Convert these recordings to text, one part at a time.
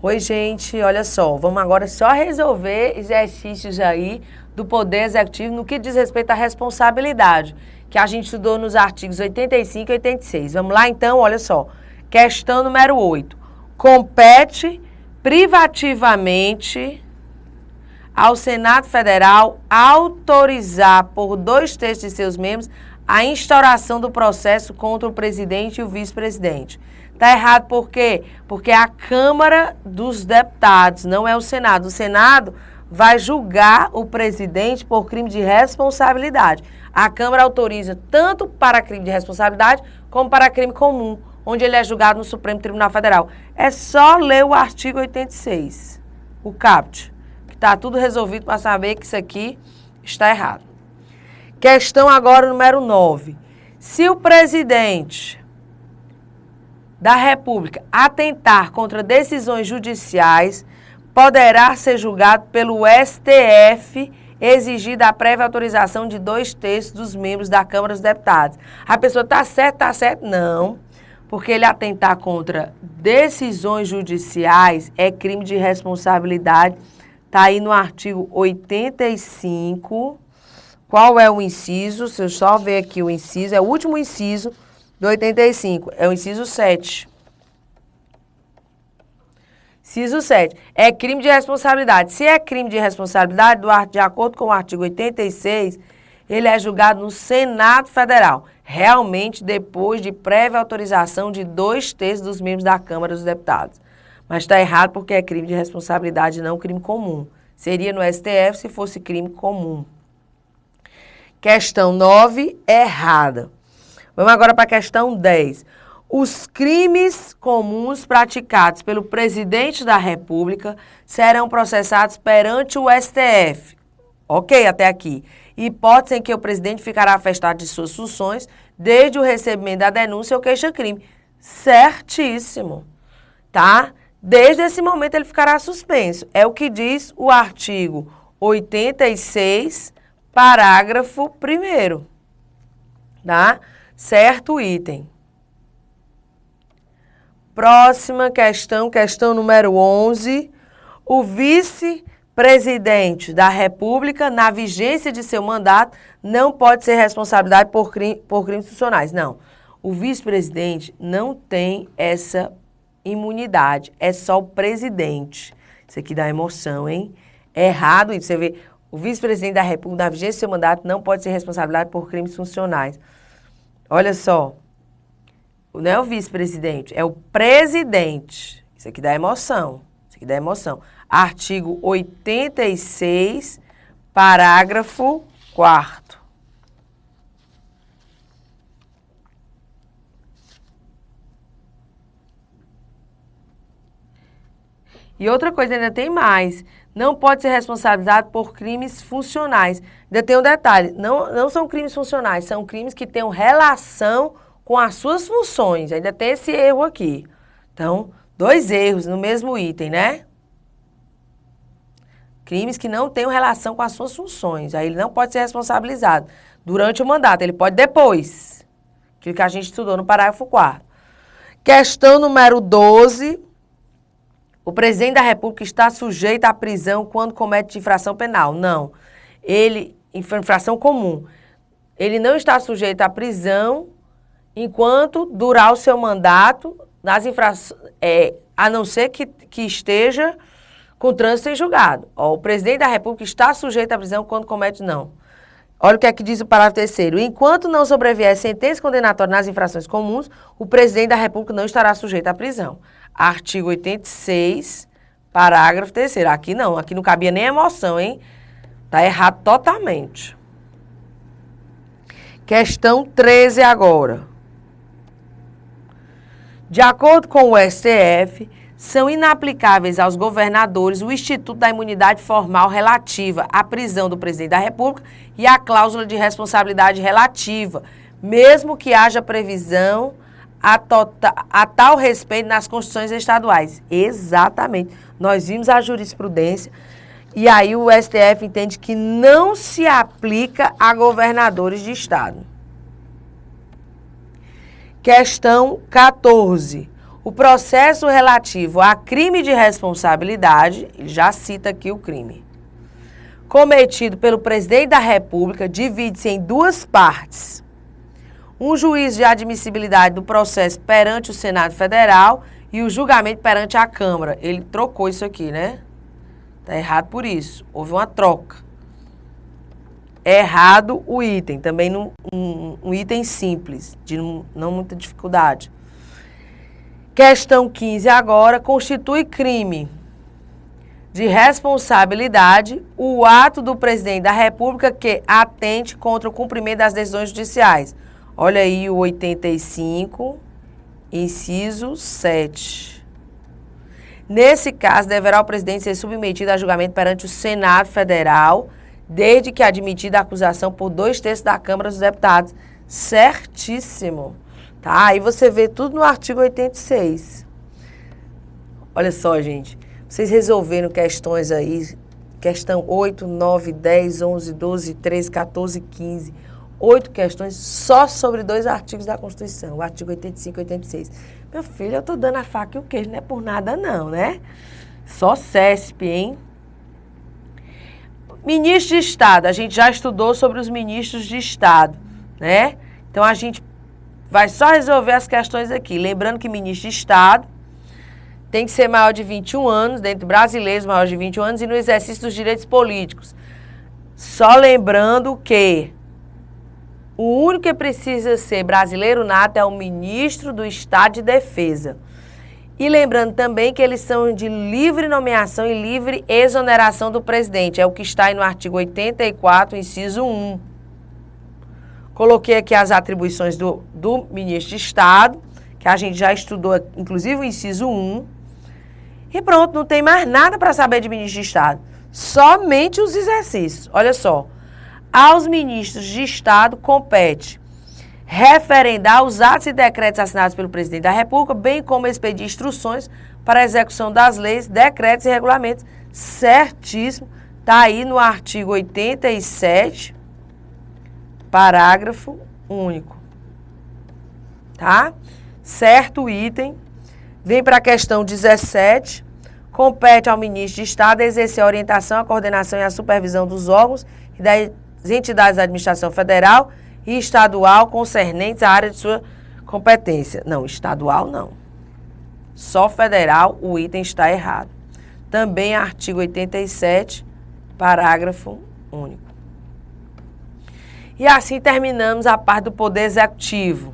Oi, gente, olha só, vamos agora só resolver exercícios aí do Poder Executivo no que diz respeito à responsabilidade, que a gente estudou nos artigos 85 e 86. Vamos lá, então, olha só. Questão número 8. Compete privativamente ao Senado Federal autorizar por 2/3 de seus membros a instauração do processo contra o presidente e o vice-presidente. Está errado por quê? Porque é a Câmara dos Deputados, não é o Senado. O Senado vai julgar o presidente por crime de responsabilidade. A Câmara autoriza tanto para crime de responsabilidade como para crime comum, onde ele é julgado no Supremo Tribunal Federal. É só ler o artigo 86, o caput, que está tudo resolvido para saber que isso aqui está errado. Questão agora número 9. Se o presidente da República atentar contra decisões judiciais, poderá ser julgado pelo STF, exigida a prévia autorização de 2/3 dos membros da Câmara dos Deputados. A pessoa está certo, está certo? Não, porque ele atentar contra decisões judiciais é crime de responsabilidade. Está aí no artigo 85. Qual é o inciso? Se eu só ver aqui o inciso, é o último inciso do 85, é o inciso 7. Inciso 7. É crime de responsabilidade. Se é crime de responsabilidade, de acordo com o artigo 86, ele é julgado no Senado Federal, realmente depois de prévia autorização de 2/3 dos membros da Câmara dos Deputados. Mas está errado porque é crime de responsabilidade, não crime comum. Seria no STF se fosse crime comum. Questão 9, errada. Vamos agora para a questão 10. Os crimes comuns praticados pelo presidente da República serão processados perante o STF. Ok, até aqui. Hipótese em que o presidente ficará afastado de suas funções desde o recebimento da denúncia ou queixa-crime. Certíssimo. Tá? Desde esse momento ele ficará suspenso. É o que diz o artigo 86, parágrafo 1º. Tá? Certo item. Próxima questão, questão número 11. O vice-presidente da República, na vigência de seu mandato, não pode ser responsabilizado por crimes institucionais. Não. O vice-presidente não tem essa imunidade. É só o presidente. Isso aqui dá emoção, hein? É errado isso. Você vê, o vice-presidente da República, na vigência de seu mandato, não pode ser responsabilizado por crimes funcionais. Olha só, não é o vice-presidente, é o presidente. Isso aqui dá emoção, isso aqui dá emoção. Artigo 86, parágrafo 4º. E outra coisa, ainda tem mais. Não pode ser responsabilizado por crimes funcionais. Ainda tem um detalhe, não são crimes funcionais, são crimes que tenham relação com as suas funções. Ainda tem esse erro aqui. Então, 2 erros no mesmo item, né? Crimes que não tenham relação com as suas funções. Aí ele não pode ser responsabilizado durante o mandato, ele pode depois. Aquilo que a gente estudou no parágrafo 4º. Questão número 12. O presidente da República está sujeito à prisão quando comete infração penal? Não. Infração comum. Ele não está sujeito à prisão enquanto durar o seu mandato, a não ser que esteja com trânsito em julgado. O presidente da República está sujeito à prisão quando comete, não. Olha o que é que diz o parágrafo 3º. Enquanto não sobrevier sentença condenatória nas infrações comuns, o presidente da República não estará sujeito à prisão. Artigo 86, parágrafo 3º. Aqui não cabia nem emoção, hein? Tá errado totalmente. Questão 13 agora. De acordo com o STF, são inaplicáveis aos governadores o Instituto da Imunidade Formal relativa à prisão do presidente da República e a cláusula de responsabilidade relativa, mesmo que haja previsão a tal respeito nas constituições estaduais. Exatamente. Nós vimos a jurisprudência e aí o STF entende que não se aplica a governadores de estado. Questão 14. O processo relativo a crime de responsabilidade, ele já cita aqui o crime, cometido pelo presidente da República, divide-se em duas partes. Um juízo de admissibilidade do processo perante o Senado Federal e o julgamento perante a Câmara. Ele trocou isso aqui, né? Está errado por isso. Houve uma troca. É errado o item, também um item simples, de não muita dificuldade. Questão 15 agora, constitui crime de responsabilidade o ato do presidente da República que atente contra o cumprimento das decisões judiciais. Olha aí o 85, inciso 7. Nesse caso, deverá o presidente ser submetido a julgamento perante o Senado Federal, desde que admitida a acusação por 2/3 da Câmara dos Deputados. Certíssimo. Tá? Aí você vê tudo no artigo 86. Olha só, gente. Vocês resolveram questões aí, questão 8, 9, 10, 11, 12, 13, 14, 15. 8 questões só sobre 2 artigos da Constituição, o artigo 85 e 86. Meu filho, eu tô dando a faca e o queijo, não é por nada não, né? Só CESP, hein? Ministro de Estado, a gente já estudou sobre os ministros de Estado, né? Então, a gente vai só resolver as questões aqui. Lembrando que ministro de Estado tem que ser maior de 21 anos, dentre brasileiros maiores de 21 anos, e no exercício dos direitos políticos. Só lembrando que o único que precisa ser brasileiro nato é o ministro do Estado de Defesa. E lembrando também que eles são de livre nomeação e livre exoneração do presidente. É o que está aí no artigo 84, inciso 1. Coloquei aqui as atribuições do ministro de Estado, que a gente já estudou, inclusive o inciso 1. E pronto, não tem mais nada para saber de ministro de Estado. Somente os exercícios. Olha só. Aos ministros de Estado compete referendar os atos e decretos assinados pelo presidente da República, bem como expedir instruções para a execução das leis, decretos e regulamentos. Certíssimo. Está aí no artigo 87, parágrafo único. Tá? Certo item. Vem para a questão 17. Compete ao ministro de Estado exercer a orientação, a coordenação e a supervisão dos órgãos e das entidades da administração federal e estadual concernentes à área de sua competência. Não, estadual não. Só federal, o item está errado. Também artigo 87, parágrafo único. E assim terminamos a parte do Poder Executivo.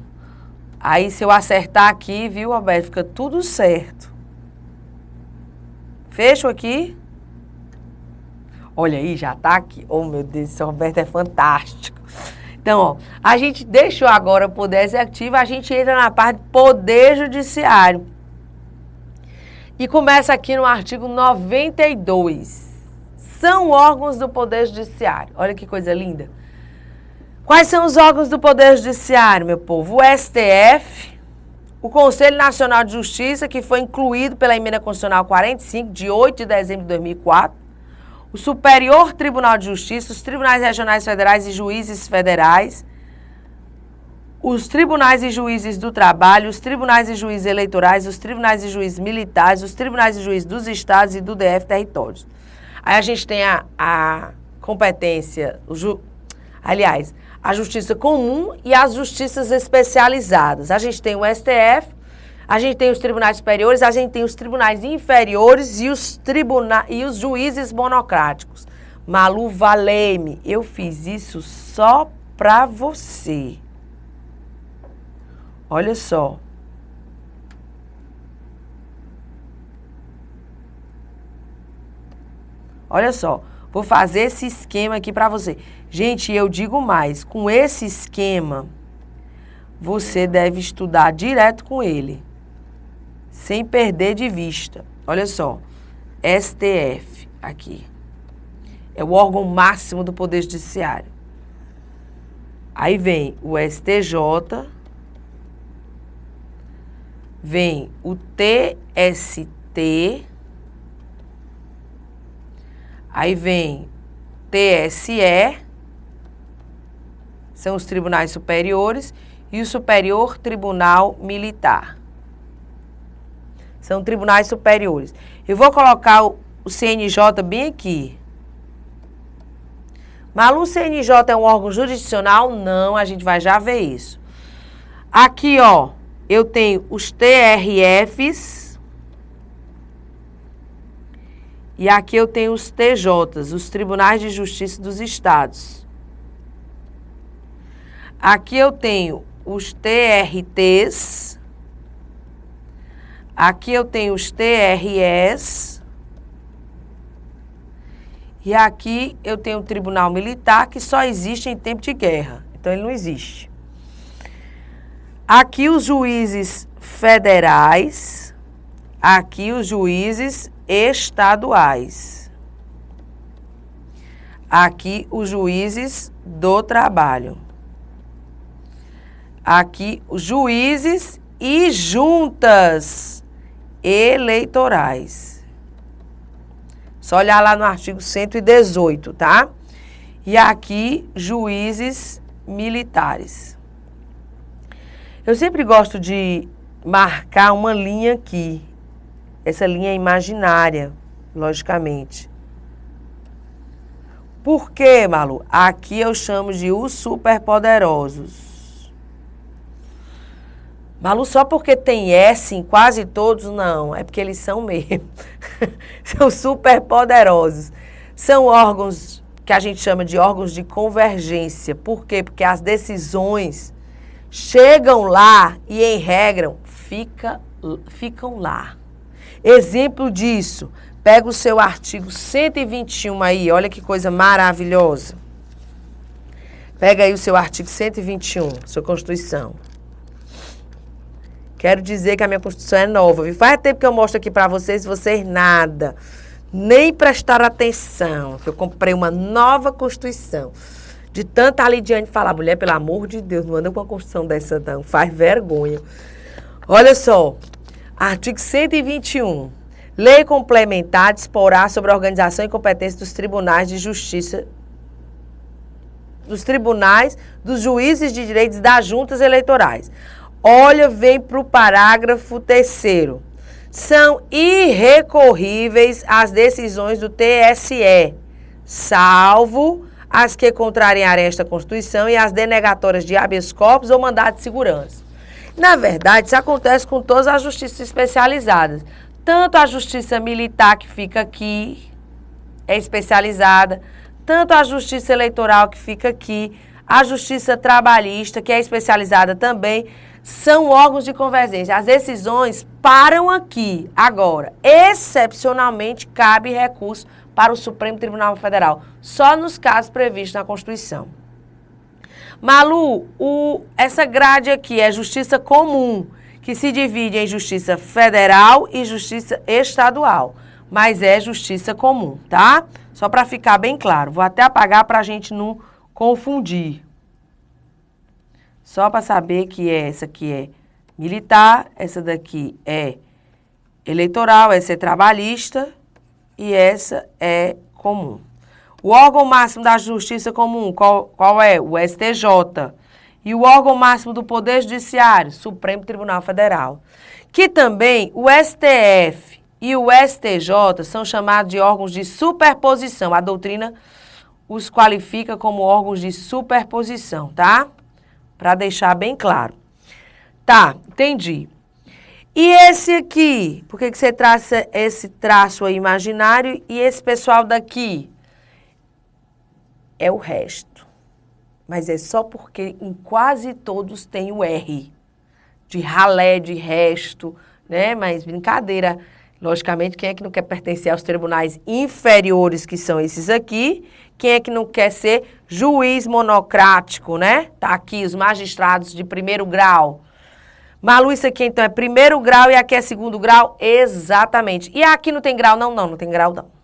Aí, se eu acertar aqui, viu, Alberto, fica tudo certo. Fecho aqui. Olha aí, já tá aqui. Oh, meu Deus, esse Roberto é fantástico. Então, ó, a gente deixou agora o Poder Executivo, a gente entra na parte do Poder Judiciário. E começa aqui no artigo 92. São órgãos do Poder Judiciário. Olha que coisa linda. Quais são os órgãos do Poder Judiciário, meu povo? O STF, o Conselho Nacional de Justiça, que foi incluído pela Emenda Constitucional 45, de 8 de dezembro de 2004, o Superior Tribunal de Justiça, os Tribunais Regionais Federais e Juízes Federais, os Tribunais e Juízes do Trabalho, os Tribunais e Juízes Eleitorais, os Tribunais e Juízes Militares, os Tribunais e Juízes dos Estados e do DF Territórios. Aí a gente tem a competência, a Justiça Comum e as Justiças Especializadas. A gente tem o STF, a gente tem os Tribunais Superiores, a gente tem os Tribunais Inferiores e os Juízes Monocráticos. Malu, valei-me, eu fiz isso só pra você. Olha só. Olha só, vou fazer esse esquema aqui pra você. Gente, eu digo mais, com esse esquema, você deve estudar direto com ele, sem perder de vista. Olha só, STF, aqui, é o órgão máximo do Poder Judiciário. Aí vem o STJ, vem o TST, aí vem TSE, são os tribunais superiores, e o Superior Tribunal Militar. São tribunais superiores. Eu vou colocar o CNJ bem aqui. Malu, o CNJ é um órgão jurisdicional? Não, a gente vai já ver isso. Aqui, ó, eu tenho os TRFs e aqui eu tenho os TJs, os Tribunais de Justiça dos Estados. Aqui eu tenho os TRTs, aqui eu tenho os TRS e aqui eu tenho o Tribunal Militar, que só existe em tempo de guerra, então ele não existe. Aqui os juízes federais, aqui os juízes estaduais, aqui os juízes do trabalho, aqui os juízes e juntas eleitorais. Só olhar lá no artigo 118, tá? E aqui juízes militares. Eu sempre gosto de marcar uma linha aqui. Essa linha é imaginária, logicamente. Por quê, Malu? Aqui eu chamo de os superpoderosos. Malu, só porque tem S em quase todos? Não, é porque eles são mesmo. São superpoderosos. São órgãos que a gente chama de órgãos de convergência. Por quê? Porque as decisões chegam lá e, em regra, ficam lá. Exemplo disso, pega o seu artigo 121 aí, olha que coisa maravilhosa. Pega aí o seu artigo 121, sua Constituição. Quero dizer que a minha Constituição é nova, viu? Faz tempo que eu mostro aqui para vocês nada, nem prestaram atenção, que eu comprei uma nova Constituição. De tanta a Lidiane falar, mulher, pelo amor de Deus, não anda com uma Constituição dessa não, faz vergonha. Olha só, artigo 121. Lei complementar disporá sobre a organização e competência dos tribunais de justiça, dos tribunais, dos juízes de direitos das juntas eleitorais. Olha, vem para o parágrafo 3º. São irrecorríveis as decisões do TSE, salvo as que contrariarem esta Constituição e as denegatórias de habeas corpus ou mandado de segurança. Na verdade, isso acontece com todas as justiças especializadas. Tanto a justiça militar, que fica aqui, é especializada, tanto a justiça eleitoral, que fica aqui, a justiça trabalhista, que é especializada também, são órgãos de convergência. As decisões param aqui. Agora, excepcionalmente, cabe recurso para o Supremo Tribunal Federal, só nos casos previstos na Constituição. Malu, essa grade aqui é justiça comum, que se divide em justiça federal e justiça estadual, mas é justiça comum, tá? Só para ficar bem claro, vou até apagar para a gente não confundir. Só para saber que essa aqui é militar, essa daqui é eleitoral, essa é trabalhista e essa é comum. O órgão máximo da justiça comum, qual é? O STJ. E o órgão máximo do Poder Judiciário, Supremo Tribunal Federal. Que também o STF e o STJ são chamados de órgãos de superposição. A doutrina os qualifica como órgãos de superposição, tá? Para deixar bem claro. Tá, entendi. E esse aqui? Por que você traça esse traço aí imaginário e esse pessoal daqui? É o resto. Mas é só porque em quase todos tem o R. De ralé, de resto, né? Mas brincadeira. Logicamente, quem é que não quer pertencer aos tribunais inferiores, que são esses aqui? Quem é que não quer ser juiz monocrático, né? Tá aqui, os magistrados de primeiro grau. Malu, isso aqui então é primeiro grau e aqui é segundo grau? Exatamente. E aqui não tem grau? Não, não tem grau não.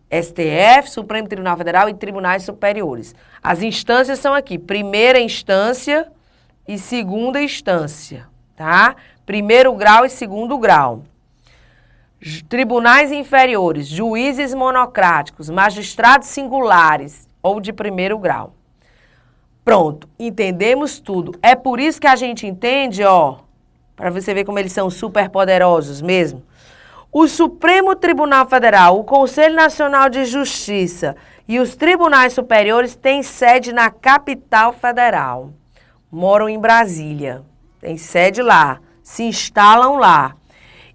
STF, Supremo Tribunal Federal e tribunais superiores. As instâncias são aqui, primeira instância e segunda instância, tá? Primeiro grau e segundo grau. Tribunais inferiores, juízes monocráticos, magistrados singulares ou de primeiro grau. Pronto, entendemos tudo. É por isso que a gente entende, ó, para você ver como eles são superpoderosos mesmo. O Supremo Tribunal Federal, o Conselho Nacional de Justiça e os tribunais superiores têm sede na capital federal. Moram em Brasília. Tem sede lá. Se instalam lá.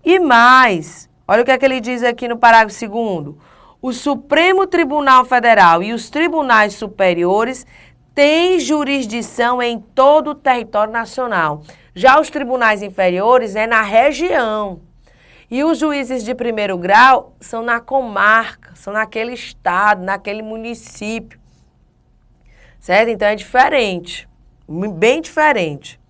E mais, olha o que é que ele diz aqui no parágrafo 2º. O Supremo Tribunal Federal e os tribunais superiores têm jurisdição em todo o território nacional. Já os tribunais inferiores é na região. E os juízes de primeiro grau são na comarca, são naquele estado, naquele município. Certo? Então é diferente, bem diferente.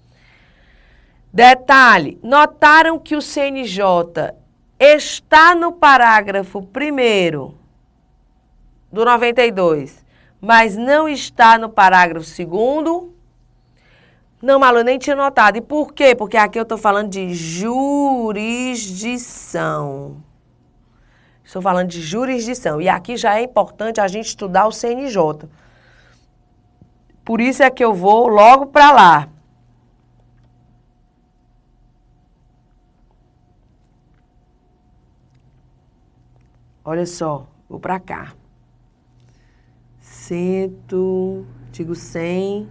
Detalhe, notaram que o CNJ está no parágrafo 1º do 92, mas não está no parágrafo 2º? Não, Malu, eu nem tinha notado. E por quê? Porque aqui eu estou falando de jurisdição. Estou falando de jurisdição. E aqui já é importante a gente estudar o CNJ. Por isso é que eu vou logo para lá. Olha só, vou para cá. Artigo 100...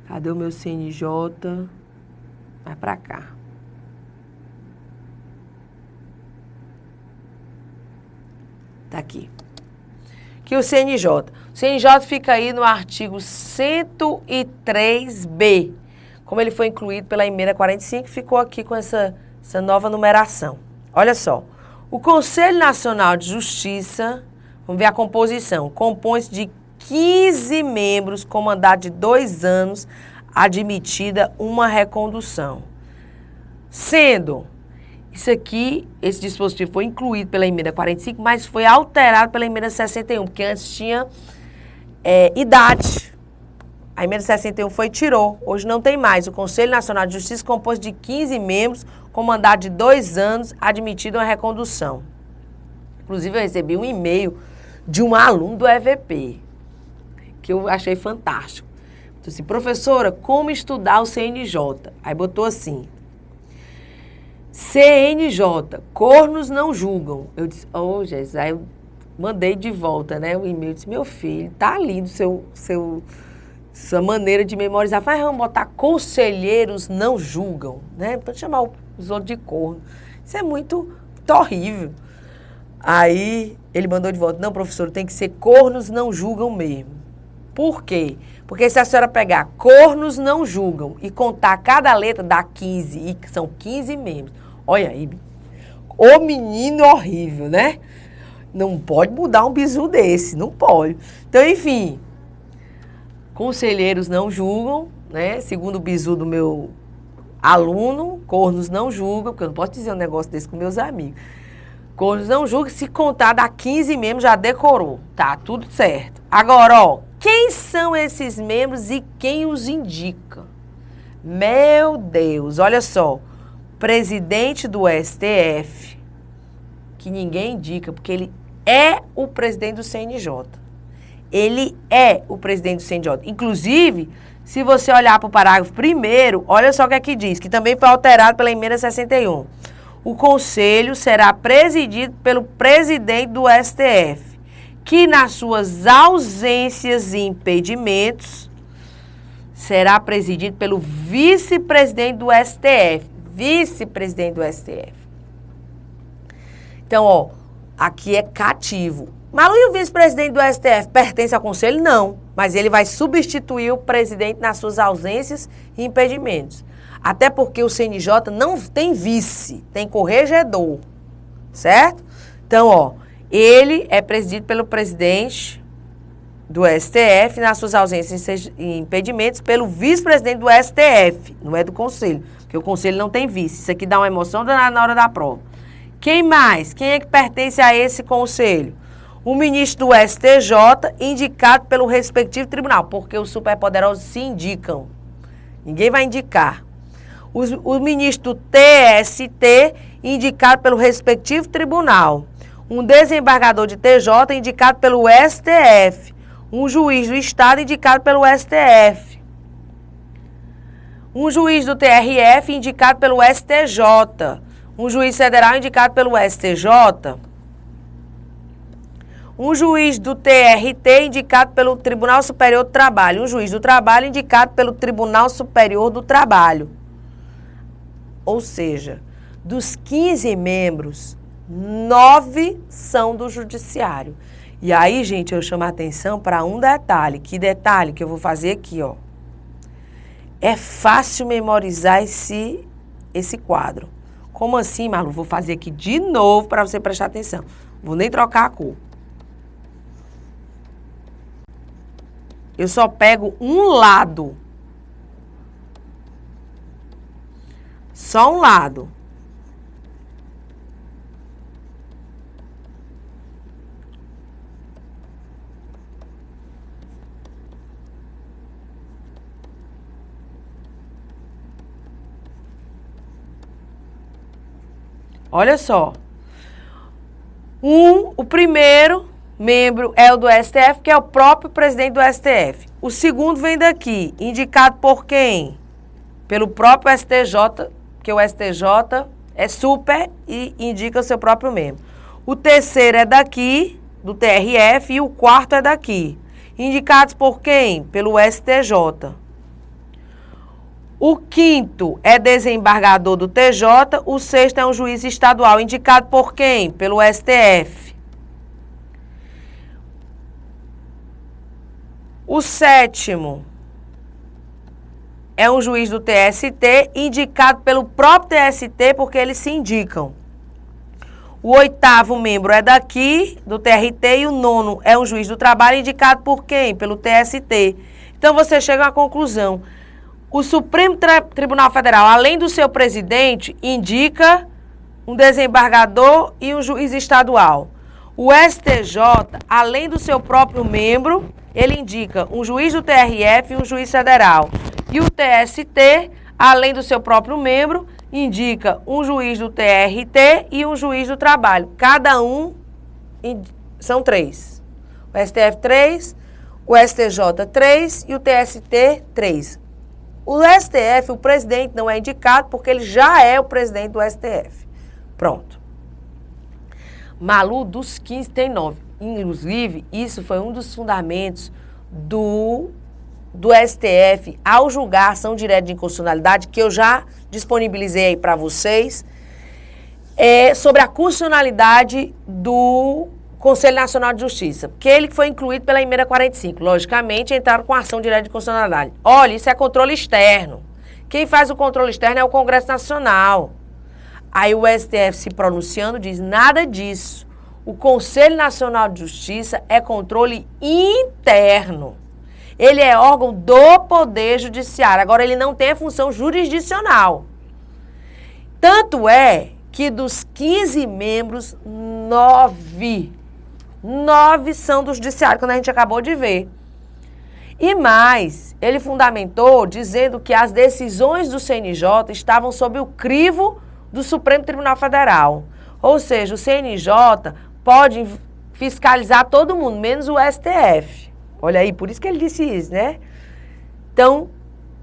Cadê o meu CNJ? Vai pra cá. Tá aqui. Aqui o CNJ. O CNJ fica aí no artigo 103B. Como ele foi incluído pela emenda 45, ficou aqui com essa nova numeração. Olha só. O Conselho Nacional de Justiça, vamos ver a composição, compõe-se de 15 membros com mandato de 2 anos, admitida uma recondução. Sendo, isso aqui, esse dispositivo foi incluído pela emenda 45, mas foi alterado pela emenda 61, porque antes tinha idade. A emenda 61 tirou, hoje não tem mais. O Conselho Nacional de Justiça compôs de 15 membros com mandato de 2 anos, admitida uma recondução. Inclusive, eu recebi um e-mail de um aluno do EVP, que eu achei fantástico. Então, assim, professora, como estudar o CNJ? Aí botou assim, CNJ, cornos não julgam. Eu disse, Jesus, aí eu mandei de volta, né, o e-mail, disse, meu filho, tá lindo sua maneira de memorizar. Vai, vamos botar conselheiros não julgam, né, para chamar os outros de corno. Isso é muito horrível. Aí ele mandou de volta, não, professor, tem que ser cornos não julgam mesmo. Por quê? Porque se a senhora pegar cornos não julgam e contar cada letra, dá 15, e são 15 membros. Olha aí, o menino horrível, né? Não pode mudar um bizu desse, não pode. Então, enfim, conselheiros não julgam, né? Segundo o bizu do meu aluno, cornos não julgam, porque eu não posso dizer um negócio desse com meus amigos. Cornos não julgam, se contar dá 15 membros, já decorou. Tá, tudo certo. Agora, ó, quem são esses membros e quem os indica? Meu Deus, olha só. Presidente do STF, que ninguém indica, porque ele é o presidente do CNJ. Ele é o presidente do CNJ. Inclusive, se você olhar para o parágrafo 1º, olha só o que aqui diz, que também foi alterado pela emenda 61. O conselho será presidido pelo presidente do STF, que nas suas ausências e impedimentos será presidido pelo vice-presidente do STF. Vice-presidente do STF. Então, ó, aqui é cativo. Malu, e o vice-presidente do STF pertence ao conselho? Não, mas ele vai substituir o presidente nas suas ausências e impedimentos. Até porque o CNJ não tem vice, tem corregedor, certo? Então, ó, ele é presidido pelo presidente do STF, nas suas ausências e impedimentos, pelo vice-presidente do STF, não é do conselho, porque o conselho não tem vice. Isso aqui dá uma emoção na hora da prova. Quem mais? Quem é que pertence a esse conselho? O ministro do STJ, indicado pelo respectivo tribunal, porque os superpoderosos se indicam. Ninguém vai indicar. O ministro do TST, indicado pelo respectivo tribunal. Um desembargador de TJ, indicado pelo STF. Um juiz do Estado, indicado pelo STF. Um juiz do TRF indicado pelo STJ. Um juiz federal indicado pelo STJ. Um juiz do TRT indicado pelo Tribunal Superior do Trabalho. Um juiz do Trabalho indicado pelo Tribunal Superior do Trabalho. Ou seja, dos 15 membros, 9 são do Judiciário. E aí, gente, eu chamo a atenção para um detalhe. Que detalhe que eu vou fazer aqui, ó. É fácil memorizar esse quadro. Como assim, Malu? Vou fazer aqui de novo para você prestar atenção. Vou nem trocar a cor. Eu só pego um lado. Só um lado. Olha só. O primeiro membro é o do STF, que é o próprio presidente do STF. O segundo vem daqui, indicado por quem? Pelo próprio STJ, que o STJ é super e indica o seu próprio membro. O terceiro é daqui, do TRF, e o quarto é daqui. Indicados por quem? Pelo STJ. O quinto é desembargador do TJ, o sexto é um juiz estadual, indicado por quem? Pelo STF. O sétimo é um juiz do TST, indicado pelo próprio TST, porque eles se indicam. O oitavo membro é daqui, do TRT, e o nono é um juiz do trabalho, indicado por quem? Pelo TST. Então, você chega à conclusão. O Supremo Tribunal Federal, além do seu presidente, indica um desembargador e um juiz estadual. O STJ, além do seu próprio membro, ele indica um juiz do TRF e um juiz federal. E o TST, além do seu próprio membro, indica um juiz do TRT e um juiz do trabalho. Cada um são 3. O STF 3, o STJ 3 e o TST 3. O STF, o presidente não é indicado porque ele já é o presidente do STF. Pronto. Malu, dos 15 tem 9. Inclusive, isso foi um dos fundamentos do STF ao julgar a ação direta de inconstitucionalidade, que eu já disponibilizei aí para vocês, sobre a constitucionalidade do Conselho Nacional de Justiça, porque ele foi incluído pela emenda 45. Logicamente, entraram com ação direta de constitucionalidade. Olha, isso é controle externo. Quem faz o controle externo é o Congresso Nacional. Aí o STF se pronunciando diz nada disso. O Conselho Nacional de Justiça é controle interno. Ele é órgão do Poder Judiciário. Agora, ele não tem a função jurisdicional. Tanto é que dos 15 membros, 9 são do Judiciário, quando a gente acabou de ver. E mais, ele fundamentou dizendo que as decisões do CNJ estavam sob o crivo do Supremo Tribunal Federal. Ou seja, o CNJ pode fiscalizar todo mundo, menos o STF. Olha aí, por isso que ele disse isso, né? Então,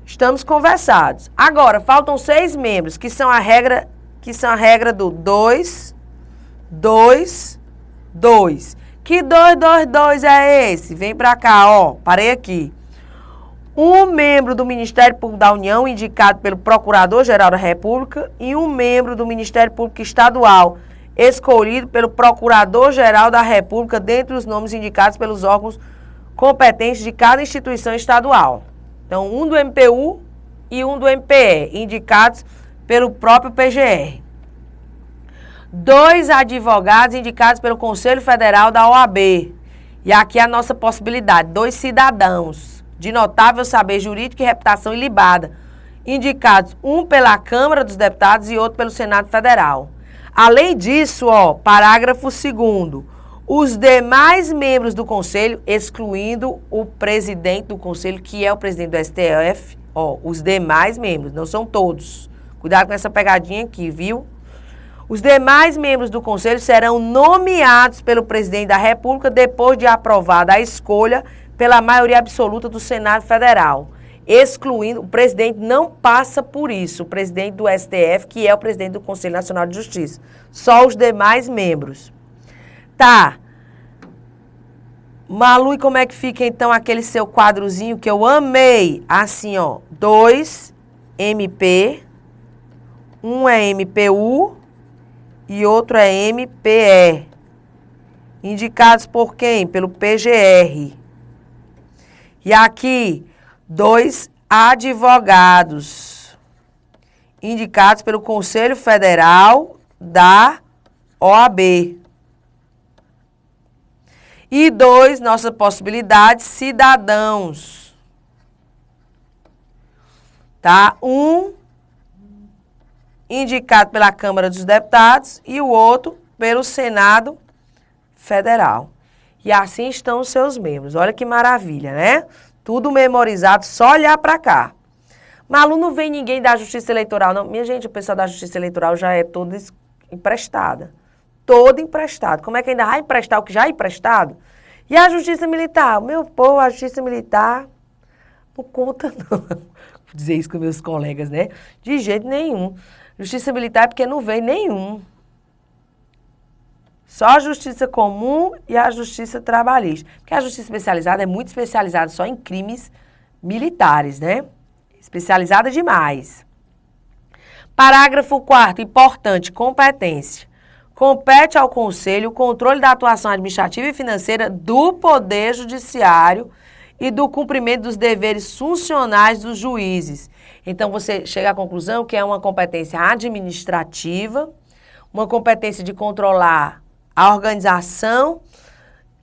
estamos conversados. Agora, faltam 6 membros, que são a regra do 2, 2, 2. Que 2, 2, 2 é esse? Vem pra cá, ó, parei aqui. Um membro do Ministério Público da União, indicado pelo Procurador-Geral da República, e um membro do Ministério Público Estadual, escolhido pelo Procurador-Geral da República, dentre os nomes indicados pelos órgãos competentes de cada instituição estadual. Então, um do MPU e um do MPE, indicados pelo próprio PGR. 2 advogados indicados pelo Conselho Federal da OAB. E aqui a nossa possibilidade, 2 cidadãos de notável saber jurídico e reputação ilibada, indicados um pela Câmara dos Deputados e outro pelo Senado Federal. Além disso, ó, parágrafo 2º, os demais membros do Conselho, excluindo o presidente do Conselho, que é o presidente do STF, ó, os demais membros, não são todos. Cuidado com essa pegadinha aqui, viu? Os demais membros do Conselho serão nomeados pelo presidente da República depois de aprovada a escolha pela maioria absoluta do Senado Federal. excluindo, o presidente não passa por isso, o presidente do STF, que é o presidente do Conselho Nacional de Justiça, só os demais membros. Tá. Malu, e como é que fica então aquele seu quadrozinho que eu amei? Assim, ó, 2 MP, um é MPU e outro é MPE. Indicados por quem? Pelo PGR. E aqui, 2 advogados, indicados pelo Conselho Federal da OAB. E 2, nossa possibilidade, cidadãos. Tá? Um indicado pela Câmara dos Deputados e o outro pelo Senado Federal. E assim estão os seus membros. Olha que maravilha, né? Tudo memorizado, só olhar para cá. Malu, não vem ninguém da Justiça Eleitoral, não. Minha gente, o pessoal da Justiça Eleitoral já é todo emprestada. Todo emprestado. Como é que ainda vai emprestar o que já é emprestado? E a Justiça Militar? Meu povo, a Justiça Militar não conta, não. Vou dizer isso com meus colegas, né? De jeito nenhum. Justiça Militar é porque não vem nenhum. Só a Justiça Comum e a Justiça Trabalhista. Porque a Justiça Especializada é muito especializada só em crimes militares, né? Especializada demais. Parágrafo 4º, importante, competência. Compete ao Conselho o controle da atuação administrativa e financeira do Poder Judiciário e do cumprimento dos deveres funcionais dos juízes. Então, você chega à conclusão que é uma competência administrativa, uma competência de controlar a organização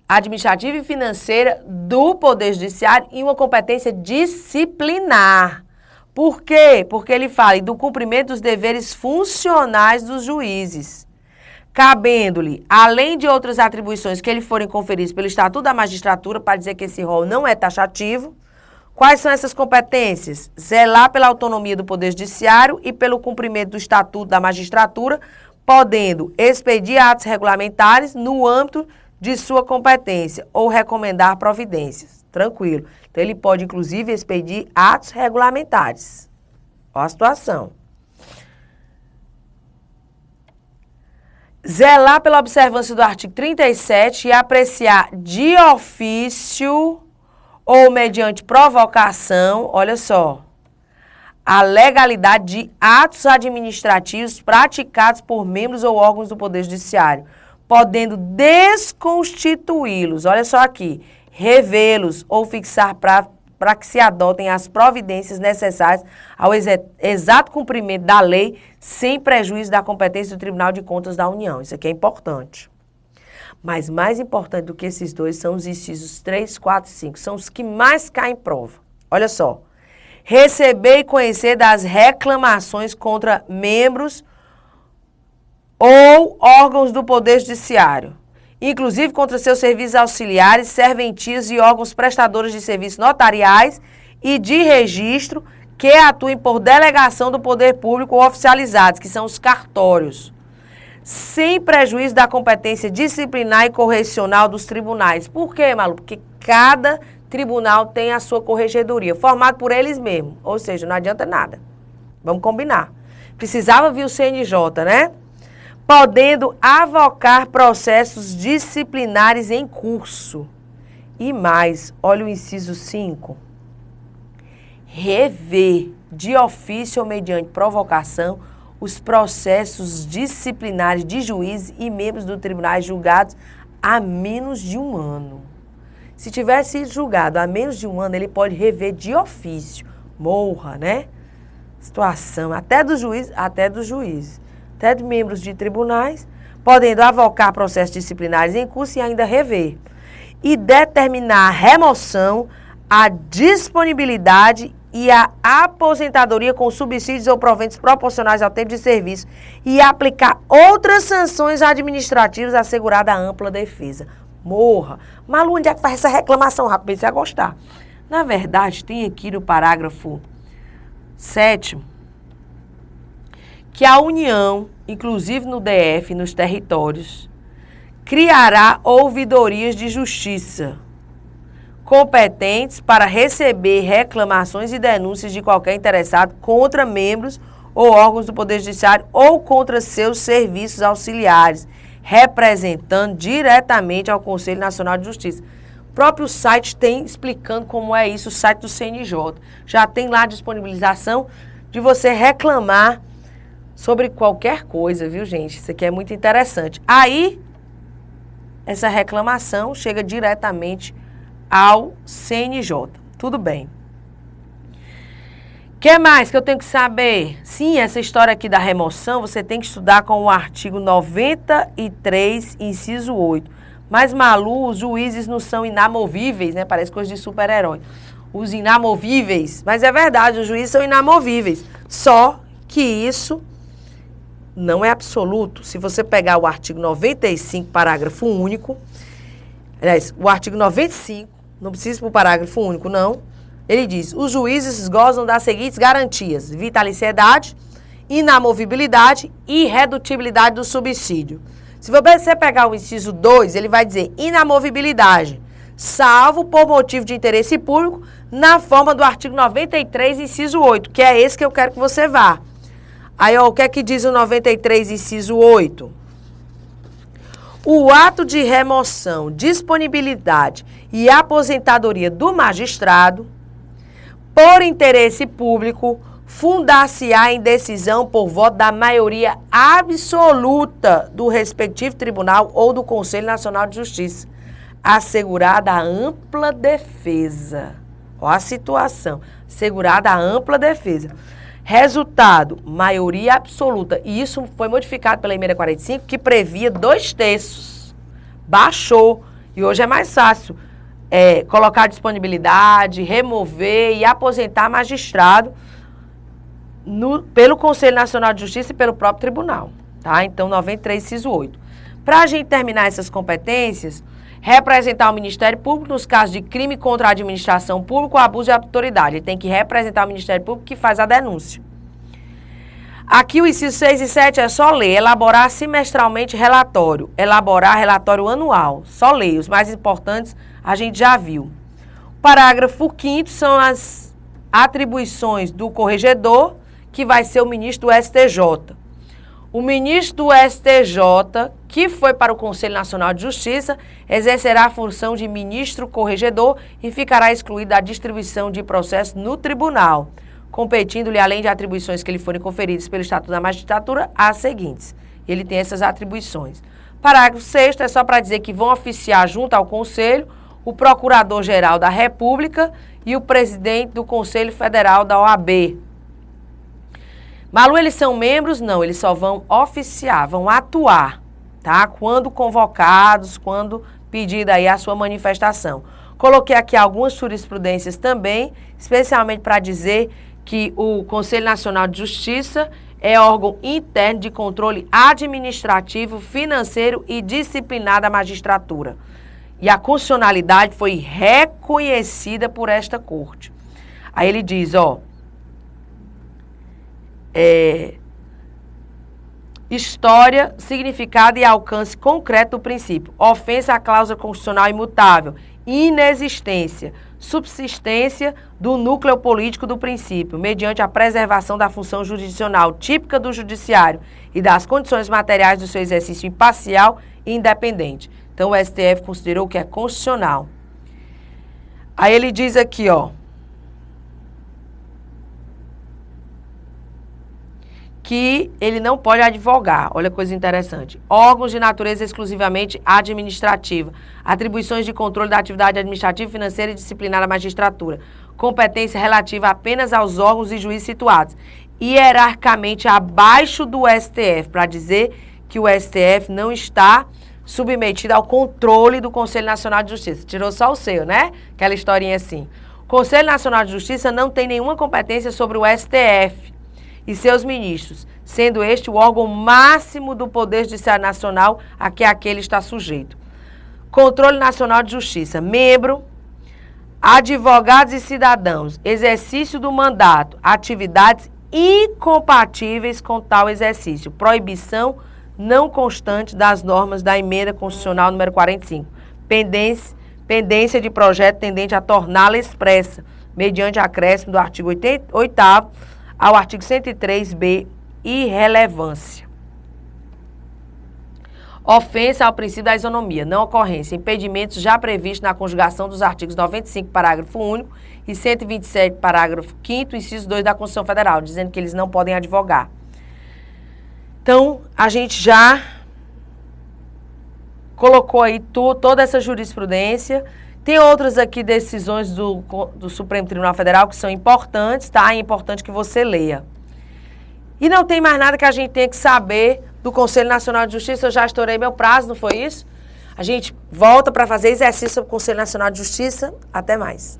administrativa e financeira do Poder Judiciário e uma competência disciplinar. Por quê? Porque ele fala do cumprimento dos deveres funcionais dos juízes, cabendo-lhe, além de outras atribuições que lhe forem conferidas pelo Estatuto da Magistratura, para dizer que esse rol não é taxativo. Quais são essas competências? Zelar pela autonomia do Poder Judiciário e pelo cumprimento do Estatuto da Magistratura, podendo expedir atos regulamentares no âmbito de sua competência ou recomendar providências. Tranquilo. Então, ele pode, inclusive, expedir atos regulamentares. Olha a situação. Zelar pela observância do artigo 37 e apreciar de ofício ou mediante provocação, olha só, a legalidade de atos administrativos praticados por membros ou órgãos do Poder Judiciário, podendo desconstituí-los, olha só aqui, revê-los ou fixar para que se adotem as providências necessárias ao exato cumprimento da lei, sem prejuízo da competência do Tribunal de Contas da União. Isso aqui é importante. Mas mais importante do que esses dois são os incisos 3, 4 e 5. São os que mais caem em prova. Olha só. Receber e conhecer das reclamações contra membros ou órgãos do Poder Judiciário, inclusive contra seus serviços auxiliares, serventias e órgãos prestadores de serviços notariais e de registro que atuem por delegação do poder público ou oficializados, que são os cartórios, sem prejuízo da competência disciplinar e correcional dos tribunais. Por quê, Malu? Porque cada tribunal tem a sua corregedoria, formado por eles mesmos, ou seja, não adianta nada. Vamos combinar. Precisava vir o CNJ, né? Podendo avocar processos disciplinares em curso. E mais, olha o inciso 5. Rever de ofício ou mediante provocação os processos disciplinares de juízes e membros do tribunal julgados há menos de um ano. Se tivesse sido julgado há menos de um ano, ele pode rever de ofício. Morra, né? Situação, até dos juízes, até de membros de tribunais, podendo avocar processos disciplinares em curso e ainda rever. E determinar a remoção, a disponibilidade e a aposentadoria com subsídios ou proventos proporcionais ao tempo de serviço e aplicar outras sanções administrativas assegurada a ampla defesa. Morra. Malu, onde é que faz essa reclamação? Rapaz, você vai gostar. Na verdade, tem aqui no parágrafo 7º, que a União, inclusive no DF, nos territórios, criará ouvidorias de justiça, competentes para receber reclamações e denúncias de qualquer interessado contra membros ou órgãos do Poder Judiciário ou contra seus serviços auxiliares, representando diretamente ao Conselho Nacional de Justiça. O próprio site tem explicando como é isso, o site do CNJ. Já tem lá a disponibilização de você reclamar sobre qualquer coisa, viu, gente? Isso aqui é muito interessante. Aí, essa reclamação chega diretamente ao CNJ. Tudo bem. O que mais que eu tenho que saber? Sim, essa história aqui da remoção, você tem que estudar com o artigo 93, inciso 8. Mas, Malu, os juízes não são inamovíveis, né? Parece coisa de super-herói. Os inamovíveis. Mas é verdade, os juízes são inamovíveis. Só que isso não é absoluto. Se você pegar o artigo 95, parágrafo único, aliás, o artigo 95, não precisa ir para o parágrafo único, não. Ele diz, os juízes gozam das seguintes garantias: vitaliciedade, inamovibilidade e irredutibilidade do subsídio. Se você pegar o inciso 2, ele vai dizer inamovibilidade, salvo por motivo de interesse público, na forma do artigo 93, inciso 8, que é esse que eu quero que você vá. Aí, ó, o que é que diz o 93, inciso 8? O ato de remoção, disponibilidade e aposentadoria do magistrado, por interesse público, fundar-se-á em decisão por voto da maioria absoluta do respectivo tribunal ou do Conselho Nacional de Justiça, assegurada a ampla defesa. Ó a situação, assegurada a ampla defesa. Resultado, maioria absoluta. E isso foi modificado pela emenda 45, que previa 2/3. Baixou. E hoje é mais fácil colocar disponibilidade, remover e aposentar magistrado pelo Conselho Nacional de Justiça e pelo próprio tribunal. Tá? Então, 93, inciso 8. Para a gente terminar essas competências, representar o Ministério Público nos casos de crime contra a administração pública ou abuso de autoridade. Ele tem que representar o Ministério Público que faz a denúncia. Aqui o inciso 6 e 7 é só ler, elaborar semestralmente relatório, elaborar relatório anual, só ler, os mais importantes a gente já viu. O parágrafo 5º são as atribuições do corregedor, que vai ser o ministro do STJ. O ministro do STJ, que foi para o Conselho Nacional de Justiça, exercerá a função de ministro corregedor e ficará excluído da distribuição de processo no tribunal, competindo-lhe, além de atribuições que lhe forem conferidas pelo Estatuto da Magistratura, as seguintes. Ele tem essas atribuições. Parágrafo 6º é só para dizer que vão oficiar junto ao Conselho o Procurador-Geral da República e o presidente do Conselho Federal da OAB. Malu, eles são membros? Não, eles só vão oficiar, vão atuar, tá? Quando convocados, quando pedida aí a sua manifestação. Coloquei aqui algumas jurisprudências também, especialmente para dizer que o Conselho Nacional de Justiça é órgão interno de controle administrativo, financeiro e disciplinar da magistratura. E a constitucionalidade foi reconhecida por esta corte. Aí ele diz, ó, história, significado e alcance concreto do princípio, ofensa à cláusula constitucional imutável, inexistência, subsistência do núcleo político do princípio, mediante a preservação da função jurisdicional típica do judiciário e das condições materiais do seu exercício imparcial e independente. Então, o STF considerou que é constitucional. Aí ele diz aqui, ó, que ele não pode advogar. Olha que coisa interessante. Órgãos de natureza exclusivamente administrativa. Atribuições de controle da atividade administrativa, financeira e disciplinar da magistratura. Competência relativa apenas aos órgãos e juízes situados. Hierarquicamente abaixo do STF, para dizer que o STF não está submetido ao controle do Conselho Nacional de Justiça. Tirou só o seu, né? Aquela historinha assim. O Conselho Nacional de Justiça não tem nenhuma competência sobre o STF e seus ministros, sendo este o órgão máximo do Poder Judiciário Nacional a que aquele está sujeito. Controle Nacional de Justiça, membro, advogados e cidadãos, exercício do mandato, atividades incompatíveis com tal exercício, proibição não constante das normas da emenda constitucional número 45, pendência de projeto tendente a torná-la expressa, mediante acréscimo do artigo 8º ao artigo 103b, irrelevância. Ofensa ao princípio da isonomia, não ocorrência, impedimentos já previstos na conjugação dos artigos 95, parágrafo único, e 127, parágrafo 5º, inciso 2 da Constituição Federal, dizendo que eles não podem advogar. Então, a gente já colocou aí toda essa jurisprudência. Tem outras aqui decisões do Supremo Tribunal Federal que são importantes, tá? É importante que você leia. E não tem mais nada que a gente tenha que saber do Conselho Nacional de Justiça. Eu já estourei meu prazo, não foi isso? A gente volta para fazer exercício sobre o Conselho Nacional de Justiça. Até mais.